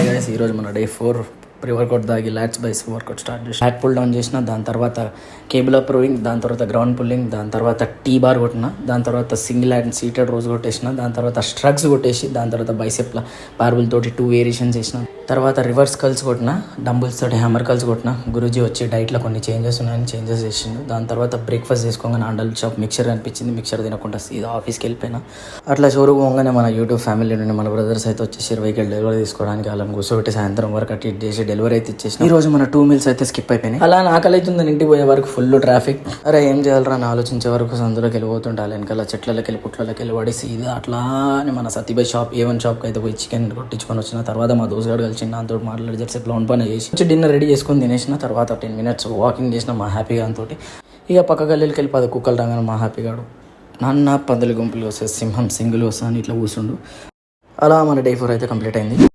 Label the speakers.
Speaker 1: Guys ఈరోజు మన day 4 pre workout దాగి లాట్స్ బైస్ వర్కౌట్ స్టార్ట్ చేసి హ్యాట్ పుల్ డౌన్ చేసిన, దాని తర్వాత కేబుల్ అప్ రోయింగ్, దాని తర్వాత గ్రౌండ్ పుల్లింగ్, దాని తర్వాత టీ బార్ కొట్టిన, దాని తర్వాత సింగిల్ హ్యాండ్ సీటెడ్ రోజు కొట్టేసిన, దాని తర్వాత స్ట్రగ్స్ కొట్టేసి, దాని తర్వాత బైసెప్ల బార్బుల్ తోటి 2 వేరియేషన్స్ చేసిన, తర్వాత రివర్స్ కల్స్ కొట్టిన, డంబుల్స్ తోటి హ్యామర్ కల్స్ కొట్టిన. గురూజీ వచ్చి డైట్లో కొన్ని చేంజెస్ ఉన్నాయని చేంజెస్ చేసిండు. దాని తర్వాత బ్రేక్ఫాస్ట్ చేసుకోగానే అండల్ షాప్ మిక్చర్ అనిపించింది, మిక్చర్ తినకుండా సీదా ఆఫీస్కి వెళ్ళిపోయినా. అట్లా షోరూ పోగానే మన యూట్యూబ్ ఫ్యామిలీ నుండి మన బ్రదర్స్ అయితే వచ్చేసి 20కి డెలివరీ తీసుకోవడానికి వాళ్ళని కూర్చోబెట్టి సాయంత్రం వరకు అటు ఇటు చేసి డెలివరీ అయితే ఇచ్చేసిన. ఈ రోజు మన 2 మీల్స్ అయితే స్కిప్ అయిపోయినాయి. అలా ఆకలి అవుతుందని ఇంటికి పోయే వరకు ఫుల్ ట్రాఫిక్. అరే ఏం చేయాలరా అని ఆలోచించే వరకు సందులోకి వెళ్ళిపోతుంటాలి, వెనకాల చెట్లకి వెళ్ళి పుట్లకి వెళ్ళి పడి సీదా అట్లా అని మన సతీబాయ్ షాప్ A1 షాప్కి అయితే పోయి చికెన్ కొట్టించుకొని వచ్చిన. తర్వాత మా దోస్తుగాడు కలిసి దాంతో మాట్లాడి జరిసి లోన్ పని చేసి డిన్నర్ రెడీ చేసుకొని తినేసిన. తర్వాత 10 minutes వాకింగ్ చేసిన మా హ్యాపీగా అంతోటి. ఇక పక్క గల్లీకి వెళ్ళి 10 కుక్కలు రాగానే మా హ్యాపీగాడు నాన్న పందుల గుంపులు వస్తే సింహం సింగులు వస్తా అని ఇట్లా కూర్చుండు. అలా మన డే 4 అయితే కంప్లీట్ అయింది.